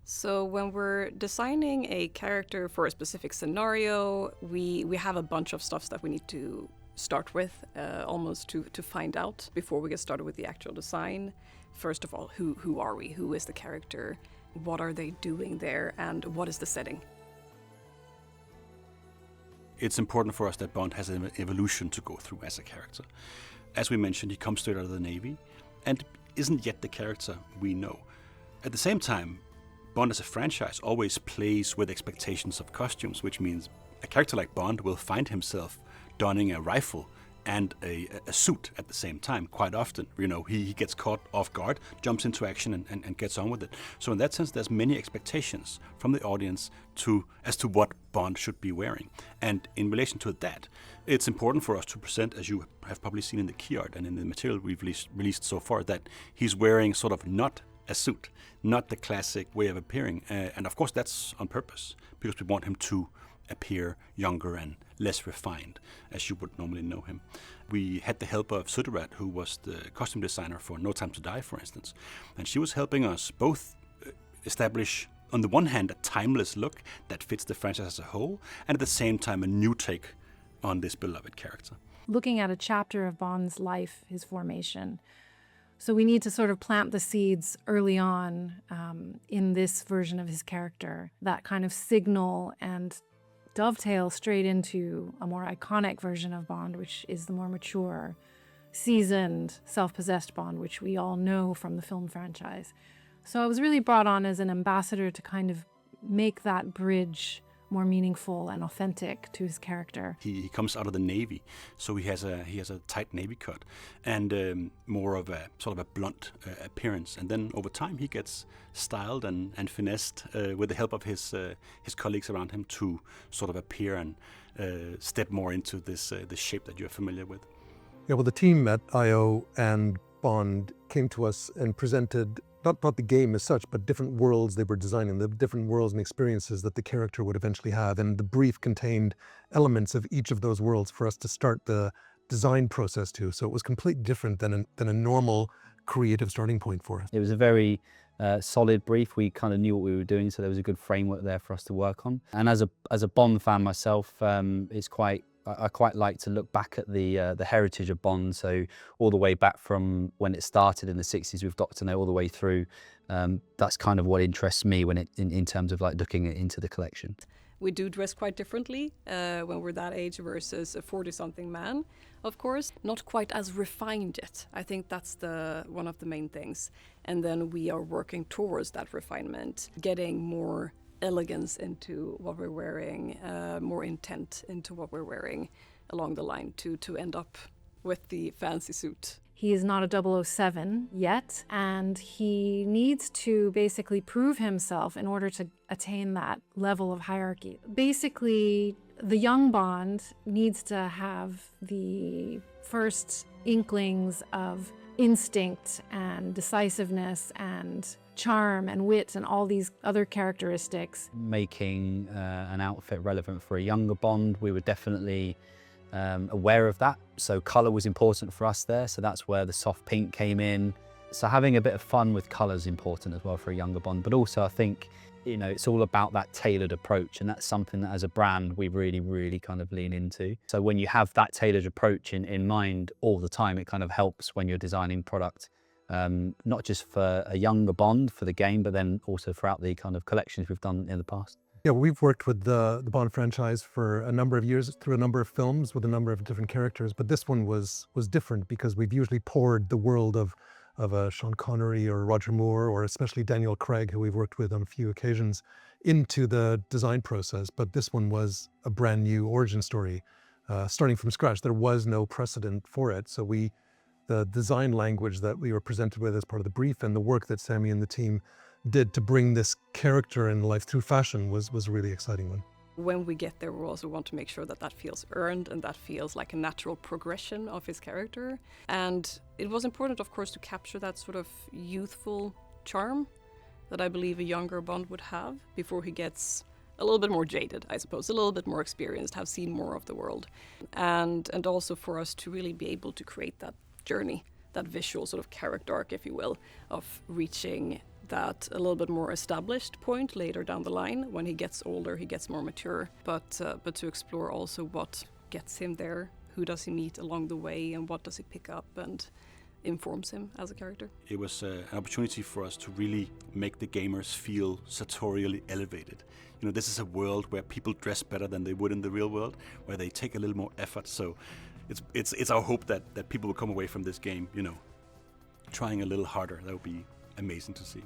So when we're designing a character for a specific scenario, we have a bunch of stuff that we need to start with, almost to find out before we get started with the actual design. First of all, who are we? Who is the character? What are they doing there? And what is the setting? It's important for us that Bond has an evolution to go through as a character. As we mentioned, he comes straight out of the Navy and isn't yet the character we know. At the same time, Bond as a franchise always plays with expectations of costumes, which means a character like Bond will find himself donning a rifle and a suit at the same time quite often. You know, he gets caught off guard, jumps into action and gets on with it. So in that sense, there's many expectations from the audience as to what Bond should be wearing. And in relation to that, it's important for us to present, as you have probably seen in the key art and in the material we've released so far, that he's wearing sort of not a suit, not the classic way of appearing. And of course that's on purpose, because we want him to appear younger and less refined, as you would normally know him. We had the help of Suttirat, who was the costume designer for No Time to Die, for instance, and she was helping us both establish, on the one hand, a timeless look that fits the franchise as a whole, and at the same time a new take on this beloved character. Looking at a chapter of Bond's life, his formation, so we need to sort of plant the seeds early on in this version of his character, that kind of signal and dovetail straight into a more iconic version of Bond, which is the more mature, seasoned, self-possessed Bond, which we all know from the film franchise. So I was really brought on as an ambassador to kind of make that bridge more meaningful and authentic to his character. He comes out of the Navy, so he has a tight Navy cut and more of a sort of a blunt appearance. And then over time he gets styled and finessed with the help of his colleagues around him to sort of appear and step more into this shape that you're familiar with. Yeah, well, the team at I.O. and Bond came to us and presented not the game as such, but different worlds they were designing, the different worlds and experiences that the character would eventually have. And the brief contained elements of each of those worlds for us to start the design process to. So it was completely different than a normal creative starting point for us. It was a very solid brief. We kind of knew what we were doing, so there was a good framework there for us to work on. And as a Bond fan myself, I quite like to look back at the heritage of Bond, so all the way back from when it started in the 60s with Dr. No all the way through. That's kind of what interests me when in terms of like looking into the collection. We do dress quite differently when we're that age versus a 40-something man, of course. Not quite as refined yet. I think that's one of the main things. And then we are working towards that refinement, getting more elegance into what we're wearing, more intent into what we're wearing along the line to end up with the fancy suit. He is not a 007 yet, and he needs to basically prove himself in order to attain that level of hierarchy. Basically, the young Bond needs to have the first inklings of instinct and decisiveness and charm and wit and all these other characteristics. Making an outfit relevant for a younger Bond, we were definitely aware of that. So colour was important for us there, so that's where the soft pink came in. So having a bit of fun with colour is important as well for a younger Bond, but also I think, you know, it's all about that tailored approach, and that's something that as a brand we really, really kind of lean into. So when you have that tailored approach in mind all the time, it kind of helps when you're designing product, not just for a younger Bond for the game, but then also throughout the kind of collections we've done in the past. Yeah, we've worked with the Bond franchise for a number of years through a number of films with a number of different characters, but this one was different because we've usually poured the world of Sean Connery or Roger Moore, or especially Daniel Craig, who we've worked with on a few occasions, into the design process. But this one was a brand new origin story, starting from scratch. There was no precedent for it. So the design language that we were presented with as part of the brief and the work that Sammy and the team did to bring this character in life through fashion was a really exciting one. When we get there, we also want to make sure that feels earned and that feels like a natural progression of his character. And it was important, of course, to capture that sort of youthful charm that I believe a younger Bond would have before he gets a little bit more jaded, I suppose, a little bit more experienced, have seen more of the world. And also for us to really be able to create that journey, that visual sort of character arc, if you will, of reaching that a little bit more established point later down the line. When he gets older, he gets more mature, but to explore also what gets him there, who does he meet along the way, and what does he pick up and informs him as a character. It was an opportunity for us to really make the gamers feel sartorially elevated. You know, this is a world where people dress better than they would in the real world, where they take a little more effort. So it's our hope that people will come away from this game, you know, trying a little harder. That would be amazing to see.